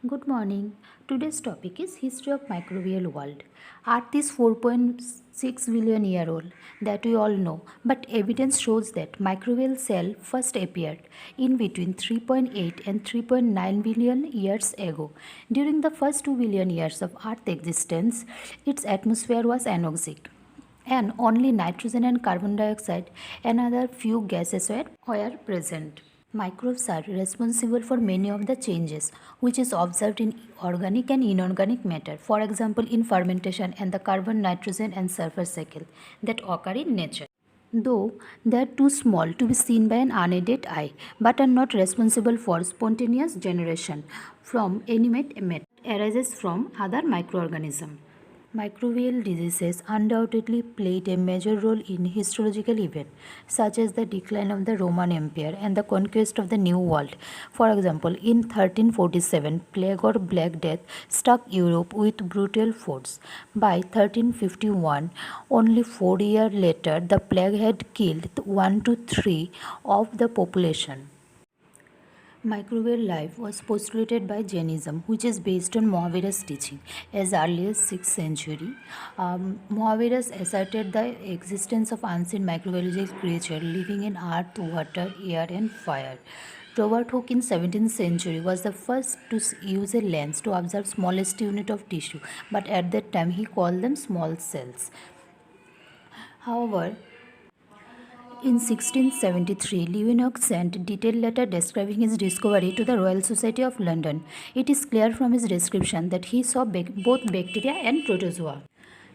Good morning. Today's topic is history of microbial world. Earth is 4.6 billion year old, that we all know, but evidence shows that microbial cell first appeared in between 3.8 and 3.9 billion years ago. During the first 2 billion years of Earth existence, its atmosphere was anoxic and only nitrogen and carbon dioxide and other few gases were present. Microbes are responsible for many of the changes which is observed in organic and inorganic matter, for example in fermentation and the carbon, nitrogen and sulfur cycle that occur in nature. Though they are too small to be seen by an unaided eye, but are not responsible for spontaneous generation from animate matter arises from other microorganisms. Microbial diseases undoubtedly played a major role in historical events such as the decline of the Roman Empire and the conquest of the New World. For example, in 1347, plague or Black Death struck Europe with brutal force. By 1351, only 4 years later, the plague had killed 1 to 3 of the population. Microbial life was postulated by Jainism, which is based on Mohammed's teaching. As early as 6th century, Mohammed asserted the existence of unseen microbiological creatures living in earth, water, air, and fire. Robert Hooke in 17th century was the first to use a lens to observe smallest unit of tissue, but at that time he called them small cells. However, in 1673, Leeuwenhoek sent a detailed letter describing his discovery to the Royal Society of London. It is clear from his description that he saw both bacteria and protozoa.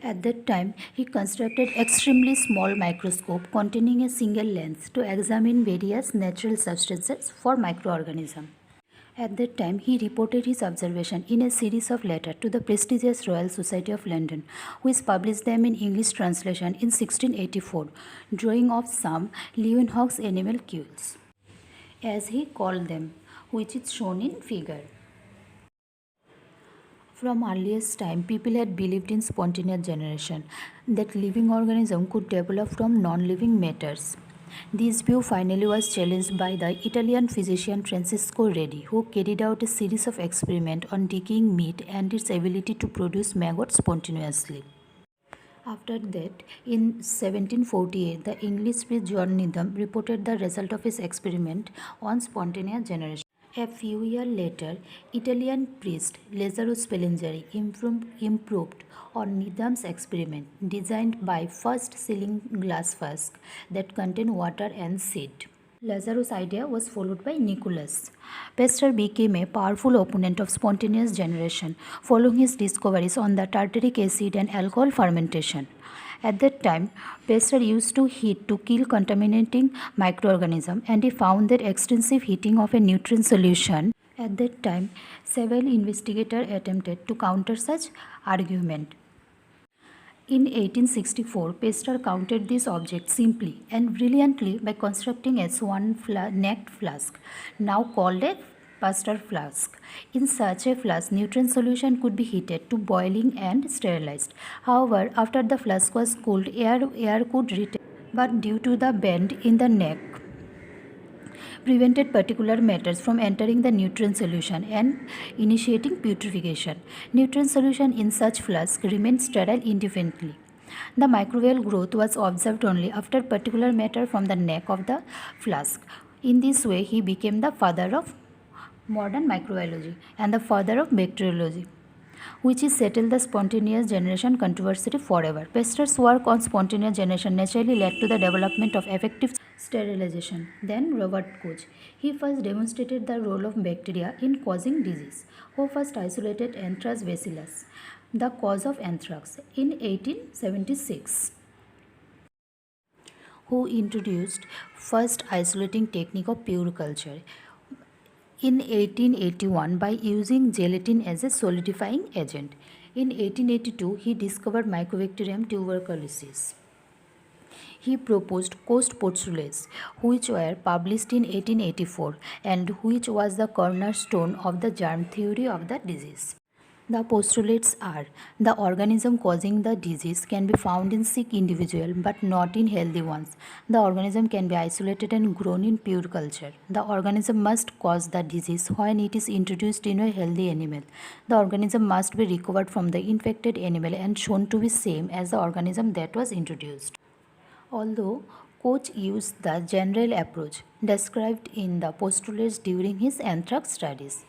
At that time, he constructed extremely small microscope containing a single lens to examine various natural substances for microorganisms. At that time, he reported his observation in a series of letters to the prestigious Royal Society of London, which published them in English translation in 1684, drawing of some Leeuwenhoek's animalcules, as he called them, which is shown in figure. From earliest time, people had believed in spontaneous generation, that living organism could develop from non-living matters. This view finally was challenged by the Italian physician Francesco Redi, who carried out a series of experiments on decaying meat and its ability to produce maggots spontaneously. After that, in 1748, the English priest John Needham reported the result of his experiment on spontaneous generation. A few years later, Italian priest Lazzaro Spallanzani improved on Needham's experiment, designed by first sealing glass flask that contain water and seed. Lazarus' idea was followed by Nicholas. Pasteur became a powerful opponent of spontaneous generation, following his discoveries on the tartaric acid and alcohol fermentation. At that time, Pasteur used to heat to kill contaminating microorganisms, and he found that extensive heating of a nutrient solution. At that time, several investigators attempted to counter such argument. In 1864, Pasteur countered this object simply and brilliantly by constructing a swan-necked flask, now called a Pasteur flask. In such a flask, nutrient solution could be heated to boiling and sterilized. However, after the flask was cooled, air could retain, but due to the bend in the neck, prevented particular matters from entering the nutrient solution and initiating putrefaction. Nutrient solution in such flask remained sterile indefinitely. The microbial growth was observed only after particular matter from the neck of the flask. In this way, he became the father of modern microbiology and the father of bacteriology, which is settled the spontaneous generation controversy forever. Pasteur's work on spontaneous generation naturally led to the development of effective sterilization. Then Robert Koch. He first demonstrated the role of bacteria in causing disease, who first isolated Anthrax bacillus, the cause of anthrax, in 1876. Who introduced first isolating technique of pure culture in 1881 by using gelatin as a solidifying agent. In 1882, he discovered Mycobacterium tuberculosis. He proposed coast postulates, which were published in 1884 and which was the cornerstone of the germ theory of the disease. The postulates are: the organism causing the disease can be found in sick individuals but not in healthy ones. The organism can be isolated and grown in pure culture. The organism must cause the disease when it is introduced in a healthy animal. The organism must be recovered from the infected animal and shown to be same as the organism that was introduced. Although Koch used the general approach described in the postulates during his anthrax studies,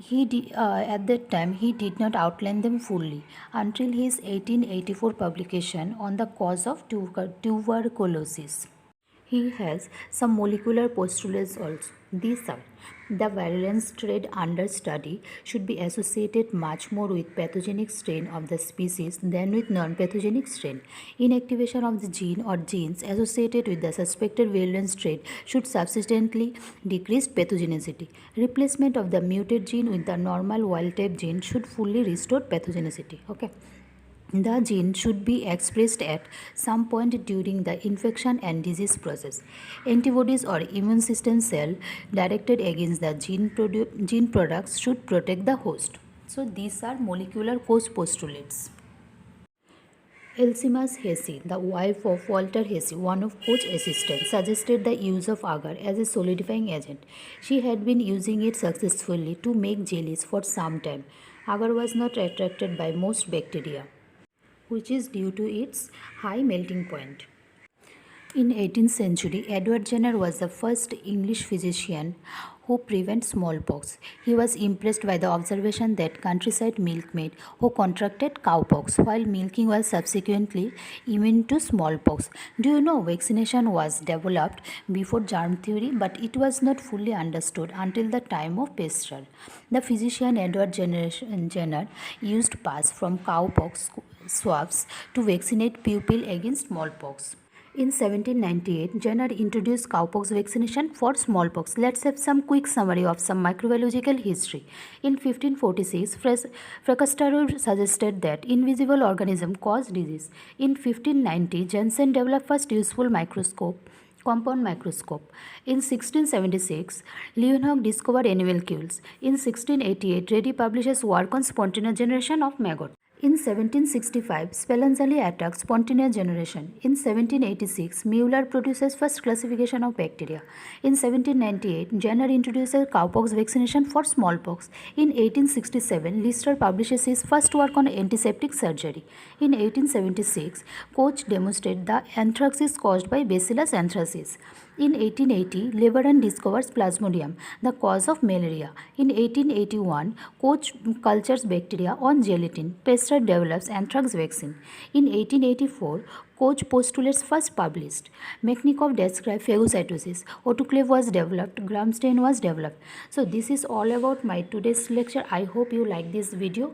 at that time he did not outline them fully until his 1884 publication on the cause of tuberculosis. He has some molecular postulates also. These are: the virulence trait under study should be associated much more with pathogenic strain of the species than with non-pathogenic strain. Inactivation of the gene or genes associated with the suspected virulence trait should subsequently decrease pathogenicity. Replacement of the muted gene with the normal wild-type gene should fully restore pathogenicity. Okay. The gene should be expressed at some point during the infection and disease process. Antibodies or immune system cell directed against the gene products should protect the host. So these are molecular Koch postulates. Elsimas Hesse, the wife of Walter Hesse, one of Koch's assistants, suggested the use of agar as a solidifying agent. She had been using it successfully to make jellies for some time. Agar was not attracted by most bacteria, which is due to its high melting point. In 18th century, Edward Jenner was the first English physician who prevented smallpox. He was impressed by the observation that countryside milkmaid who contracted cowpox while milking was subsequently immune to smallpox. Do you know vaccination was developed before germ theory, but it was not fully understood until the time of Pasteur. The physician Edward Jenner used pus from cowpox swabs to vaccinate people against smallpox. In 1798, Jenner introduced cowpox vaccination for smallpox. Let's have some quick summary of some microbiological history. In 1546, Fracastorul suggested that invisible organism cause disease. In 1590, Jensen developed first useful microscope, compound microscope. In 1676, Leeuwenhoek discovered animalcules. In 1688, Reddy publishes work on spontaneous generation of maggots. In 1765, Spallanzani attacks spontaneous generation. In 1786, Mueller produces first classification of bacteria. In 1798, Jenner introduces cowpox vaccination for smallpox. In 1867, Lister publishes his first work on antiseptic surgery. In 1876, Koch demonstrated the anthrax is caused by Bacillus anthracis. In 1880, Lebaran discovers Plasmodium, the cause of malaria. In 1881, Koch cultures bacteria on gelatin. Pasteur develops anthrax vaccine. In 1884, Koch postulates first published. Mechnikov described phagocytosis. Autoclave was developed. Gram-stain was developed. So this is all about my today's lecture. I hope you like this video.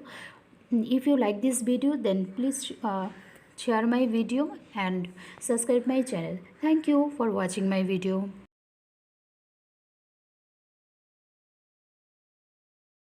If you like this video, then please share my video and subscribe my channel. Thank you for watching my video.